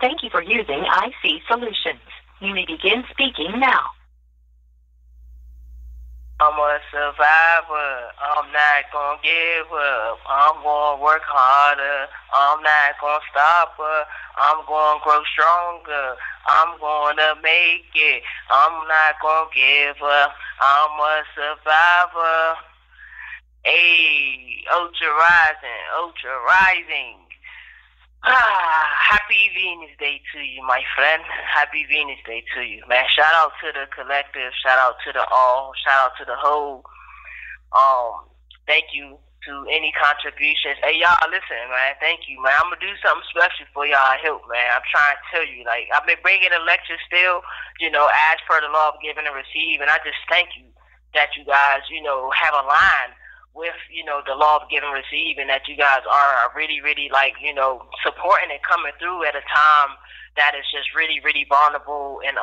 Thank you for using IC Solutions. You may begin speaking now. I'm a survivor. I'm not gonna give up. I'm gonna work harder. I'm not gonna stop her. I'm gonna grow stronger. I'm gonna make it. I'm not gonna give up. I'm a survivor. Hey, ultra rising. Happy Venus Day to you, my friend. Happy Venus Day to you, man. Shout out to the collective. Shout out to the all. Shout out to the whole. Thank you to any contributions. Hey, y'all, listen, man. Thank you, man. I'm gonna do something special for y'all. I hope, man. I'm trying to tell you, like, I've been bringing a lecture still, as per the law of giving and receive, and I just thank you that you guys, have aligned with, the law of give and receive, and that you guys are really, really, supporting and coming through at a time that is just really, really vulnerable and,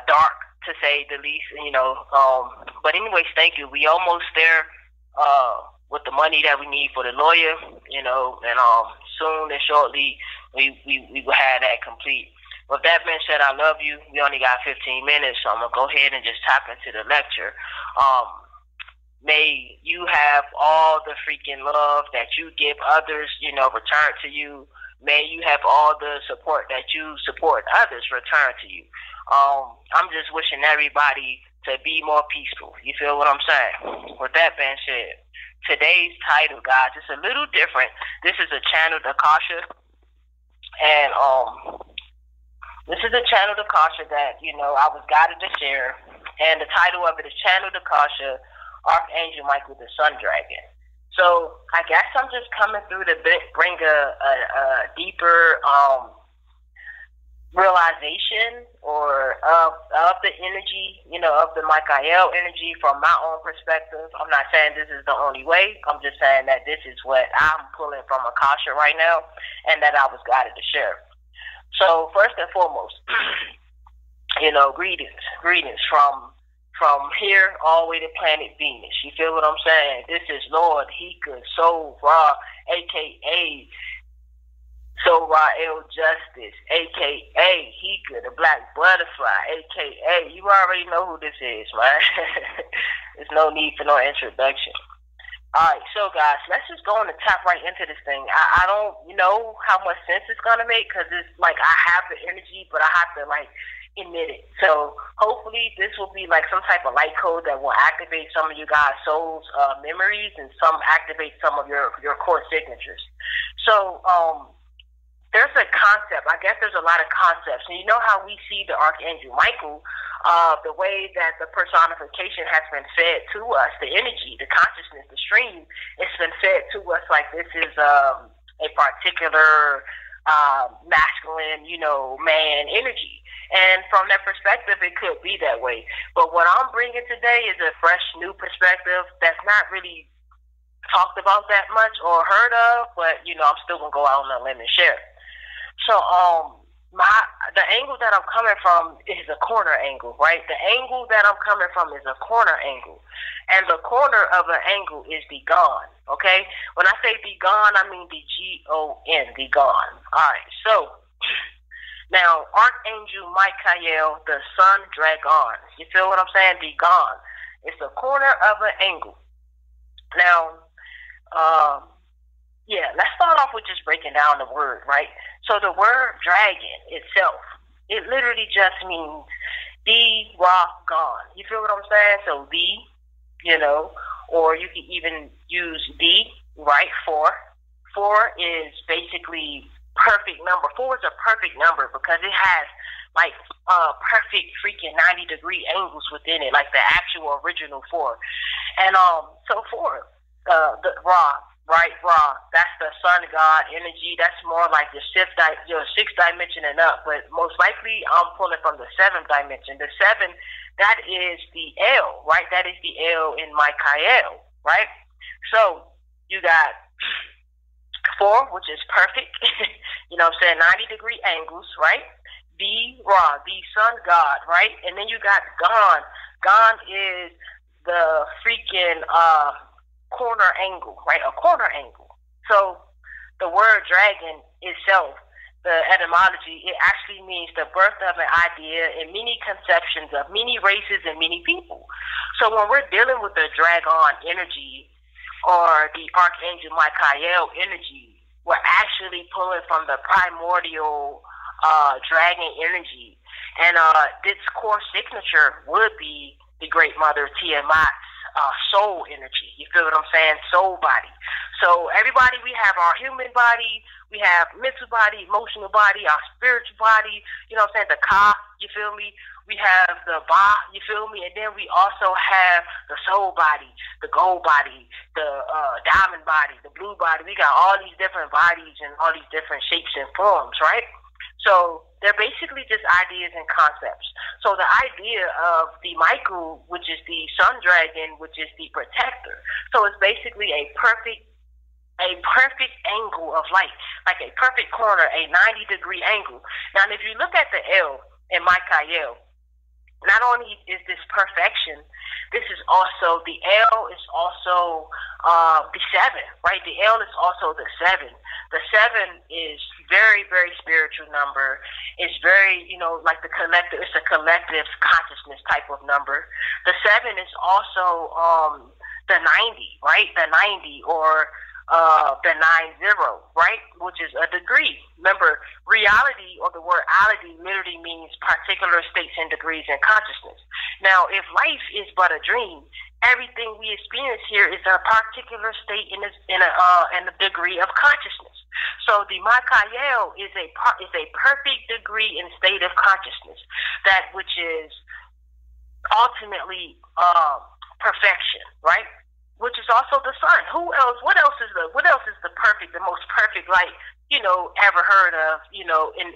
dark, to say the least, but anyways, thank you. We almost there, with the money that we need for the lawyer, and, soon and shortly, we will have that complete. With that being said, I love you. We only got 15 minutes, so I'm going to go ahead and just tap into the lecture. May you have all the freaking love that you give others, return to you. May you have all the support that you support others return to you. I'm just wishing everybody to be more peaceful. You feel what I'm saying? With that being said, today's title, guys, is a little different. This is a channeled akasha, and this is a channeled akasha that I was guided to share, and the title of it is Channeled Akasha, Archangel Michael the Sun Dragon. So I guess I'm just coming through to bring a deeper realization of the energy, of the Michael energy from my own perspective. I'm not saying this is the only way. I'm just saying that this is what I'm pulling from Akasha right now, and that I was guided to share. So first and foremost, greetings from here all the way to planet Venus. You feel what I'm saying? This is Lord Heka-blac, a.k.a. solraeljustice, a.k.a. Heka, the Black Butterfly, a.k.a. You already know who this is, man. There's no need for no introduction. Alright, so guys, let's just go on and tap right into this thing. I don't know how much sense it's going to make, because it's like I have the energy, but I have to emit it. So hopefully this will be like some type of light code that will activate some of you guys' souls memories, and some activate some of your core signatures. So there's a concept. I guess there's a lot of concepts. And you know how we see the Archangel Michael, the way that the personification has been fed to us, the energy, the consciousness, the stream, it's been fed to us like this is a particular masculine, man energy. And from that perspective, it could be that way. But what I'm bringing today is a fresh, new perspective that's not really talked about that much or heard of, but, I'm still going to go out on a limb and share. So, the angle that I'm coming from is a corner angle, right? The angle that I'm coming from is a corner angle. And the corner of an angle is the gone, okay? When I say the gone, I mean the G-O-N, the gone. All right, so now, Archangel Michael, the Sun Dragon. You feel what I'm saying? The gone. It's the corner of an angle. Now, let's start off with just breaking down the word, right? So the word dragon itself, it literally just means the rock gone. You feel what I'm saying? So or you can even use the, right, for. For is basically perfect number. 4 is a perfect number because it has perfect freaking 90-degree angles within it, like the actual original 4. And so 4, the Ra, right? Ra, that's the sun god energy. That's more like the sixth dimension and up. But most likely, I'm pulling from the 7th dimension. The 7, that is the L, right? That is the L in Michael, right? So you got 4, which is perfect. You know what I'm saying? 90-degree angles, right? The Ra, the sun god, right? And then you got Gon. Gon is the freaking corner angle, right? A corner angle. So The word dragon itself, the etymology, it actually means the birth of an idea in many conceptions of many races and many people. So when we're dealing with the dragon energy or the Archangel Michael energy, we're actually pulling from the primordial dragon energy. And this core signature would be the Great Mother Tiamat's soul energy. You feel what I'm saying? Soul body. So everybody, we have our human body, we have mental body, emotional body, our spiritual body, you know what I'm saying, the ka, you feel me? We have the ba, you feel me? And then we also have the soul body, the gold body, the diamond body, the blue body. We got all these different bodies and all these different shapes and forms, right? So they're basically just ideas and concepts. So the idea of the Michael, which is the sun dragon, which is the protector. So it's basically a perfect angle of light, like a perfect corner, a 90-degree angle. Now, if you look at the L in Michael, not only is this perfection, this is also, the L is also the 7, right? The L is also the 7. The 7 is very, very spiritual number. It's very, you know, like the collective, it's a collective consciousness type of number. The 7 is also the 90, right? The 90 or the 90, right? Which is a degree. Remember, reality or the word ality literally means particular states and degrees in consciousness. Now, if life is but a dream, everything we experience here is a particular state in a degree of consciousness. So the Michael is a perfect degree and state of consciousness, that which is ultimately perfection, right? Which is also the sun. Who else? What else is the perfect, the most perfect light, you know, ever heard of, you know, in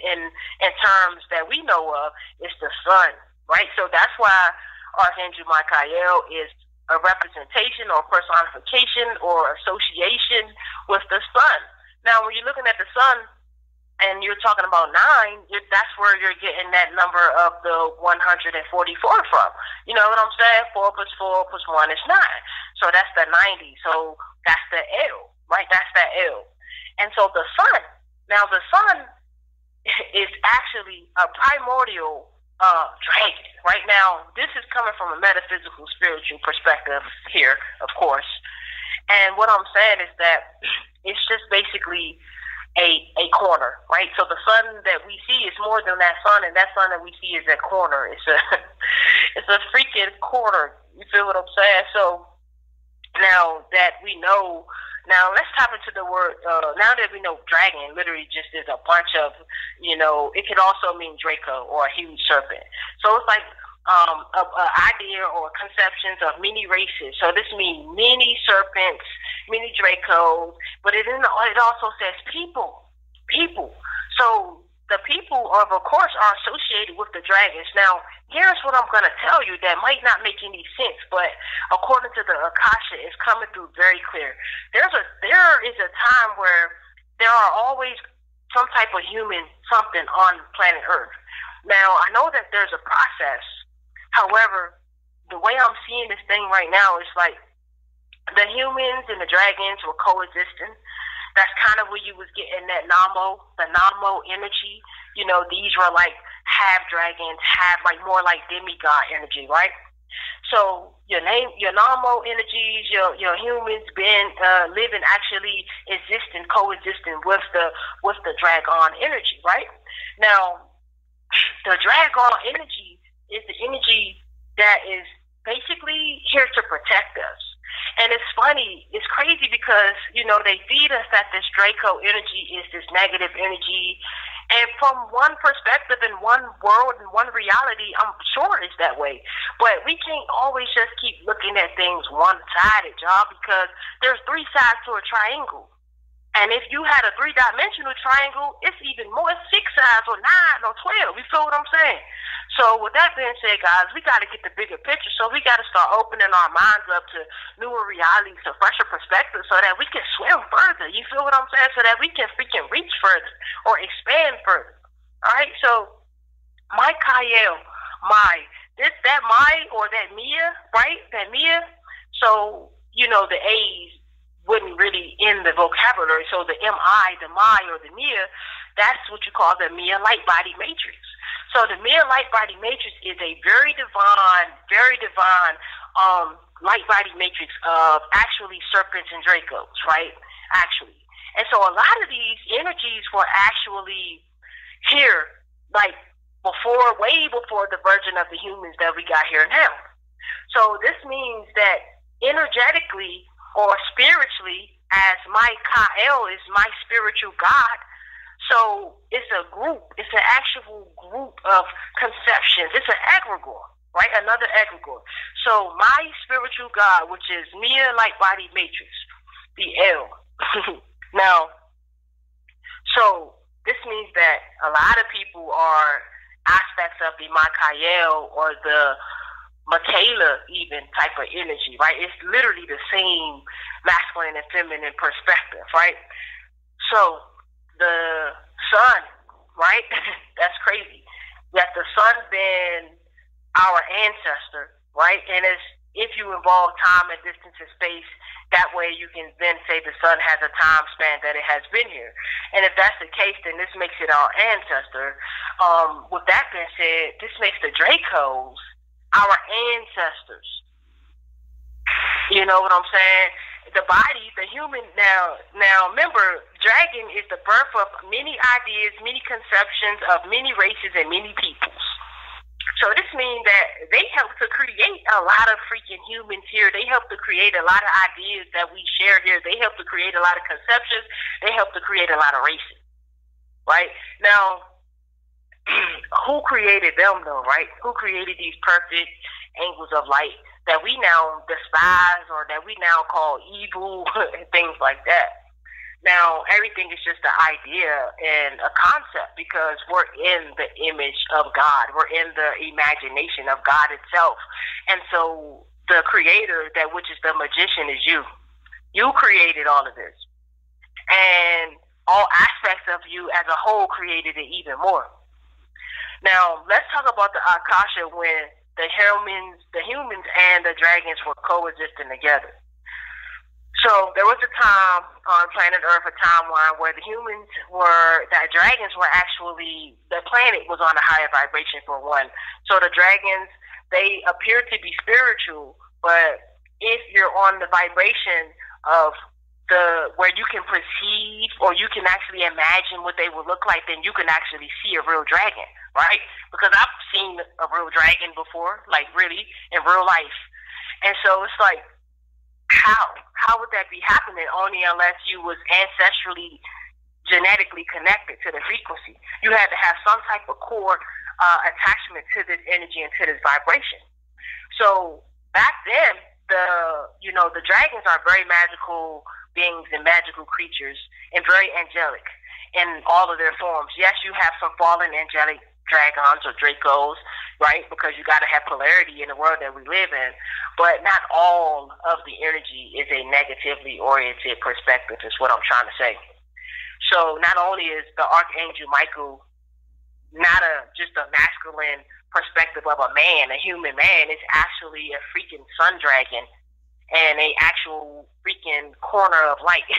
terms that we know of, is the sun, right? So that's why Archangel Michael is a representation or personification or association with the sun. Now, when you're looking at the sun and you're talking about 9, that's where you're getting that number of the 144 from. You know what I'm saying? 4 plus 4 plus 1 is 9. So that's the 90. So that's the L, right? That's that L. And so the sun, now the sun is actually a primordial dragon. Right now, this is coming from a metaphysical, spiritual perspective here, of course. And what I'm saying is that it's just basically a corner, right? So the sun that we see is more than that sun, and that sun that we see is a corner. It's a freaking corner. You feel what I'm saying? So now that we know, now let's tap into the word. Now that we know dragon literally just is a bunch of, you know, it could also mean Draco or a huge serpent. So it's like an idea or conceptions of many races. So this means many serpents, many Dracos, but it also says people. So the people, of course, are associated with the dragons. Now, here's what I'm going to tell you that might not make any sense, but according to the akasha, it's coming through very clear. There is a time where there are always some type of human something on planet Earth. Now, I know that there's a process. However, the way I'm seeing this thing right now is like the humans and the dragons were coexisting. That's kind of where you was getting that the Namo energy. You know, these were like half dragons, half like more like demigod energy, right? So your Namo energies, your humans been living, actually existing, coexisting with the dragon energy, right? Now, the dragon energy is the energy that is basically here to protect us. And it's funny, it's crazy because, you know, they feed us that this Draco energy is this negative energy. And from one perspective, in one world, in one reality, I'm sure it's that way. But we can't always just keep looking at things one-sided, y'all, because there's 3 sides to a triangle. And if you had a 3-dimensional triangle, it's even more. It's 6 sides or 9 or 12. You feel what I'm saying? So with that being said, guys, we got to get the bigger picture. So we got to start opening our minds up to newer realities, to fresher perspectives, so that we can swim further. You feel what I'm saying? So that we can freaking reach further or expand further. All right? So Michael, that Mia, right? That Mia. So, you know, the A's, wouldn't really in the vocabulary. So the M-I, the my, or the Mia, that's what you call the Mia light body matrix. So the Mia light body matrix is a very divine light body matrix of actually serpents and Dracos, right? Actually. And so a lot of these energies were actually here, like way before the version of the humans that we got here now. So this means that energetically or spiritually, as my Ka'el is my spiritual God, so it's a group, it's an actual group of conceptions. It's an egregore, right? Another egregore. So my spiritual God, which is Mia light body matrix, the L. Now, so this means that a lot of people are aspects of the Makael or the Michaela even type of energy, right? It's literally the same masculine and feminine perspective, right? So the sun, right? That's crazy. That the sun been our ancestor, right? And if you involve time and distance and space, that way you can then say the sun has a time span that it has been here. And if that's the case, then this makes it our ancestor. With that being said, this makes the Dracos our ancestors. You know what I'm saying? The body, the human, now remember, dragon is the birth of many ideas, many conceptions of many races and many peoples. So this means that they help to create a lot of freaking humans here. They help to create a lot of ideas that we share here. They help to create a lot of conceptions. They help to create a lot of races. Right? Now, who created them though, right? Who created these perfect angles of light that we now despise or that we now call evil and things like that? Now, everything is just an idea and a concept because we're in the image of God. We're in the imagination of God itself. And so the creator, that which is the magician, is you. You created all of this. And all aspects of you as a whole created it even more. Now, let's talk about the akasha when the humans and the dragons were coexisting together. So there was a time on planet Earth, a timeline where the dragons were actually, the planet was on a higher vibration for one. So the dragons, they appear to be spiritual, but if you're on the vibration of where you can perceive or you can actually imagine what they would look like, then you can actually see a real dragon, right? Because I've seen a real dragon before, like really, in real life. And so it's like, how would that be happening only unless you was ancestrally, genetically connected to the frequency? You had to have some type of core attachment to this energy and to this vibration. So back then, the dragons are very magical beings and magical creatures and very angelic in all of their forms. Yes, you have some fallen angelic dragons or Dracos, right? Because you got to have polarity in the world that we live in. But not all of the energy is a negatively oriented perspective, is what I'm trying to say. So not only is the Archangel Michael not just a masculine perspective of a man, a human man, it's actually a freaking sun dragon and a actual freaking corner of light.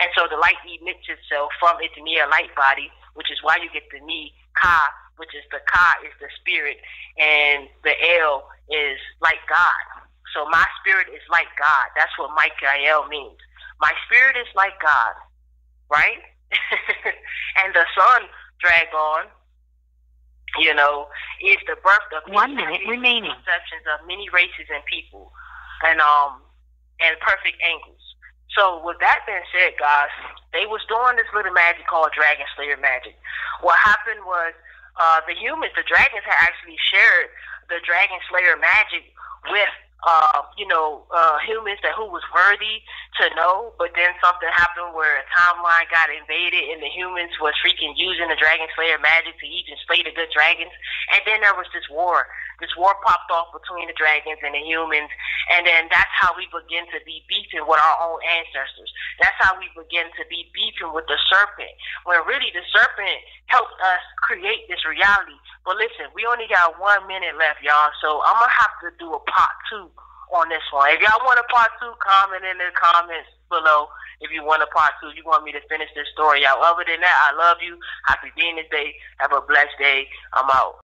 And so the light emits itself from its Mia light body, which is why you get the Mi Ka, which is the Ka is the spirit, and the El is like God. So my spirit is like God. That's what Michael means. My spirit is like God, right? And the sun dragon, is the birth of 1 minute remaining. Conceptions of many races and people, and perfect angles. So with that being said, guys, they was doing this little magic called Dragon Slayer magic. What happened was the humans, the dragons, had actually shared the Dragon Slayer magic with humans who was worthy to know, but then something happened where a timeline got invaded and the humans was freaking using the Dragon Slayer magic to even slay the good dragons. And then there was this war. This war popped off between the dragons and the humans, and then that's how we begin to be beefing with our own ancestors. That's how we begin to be beefing with the serpent, when really the serpent helped us create this reality. But listen, we only got 1 minute left, y'all, so I'm going to have to do a part 2 on this one. If y'all want a part 2, comment in the comments below. If you want a part 2, you want me to finish this story out. Other than that, I love you. Happy Venus Day. Have a blessed day. I'm out.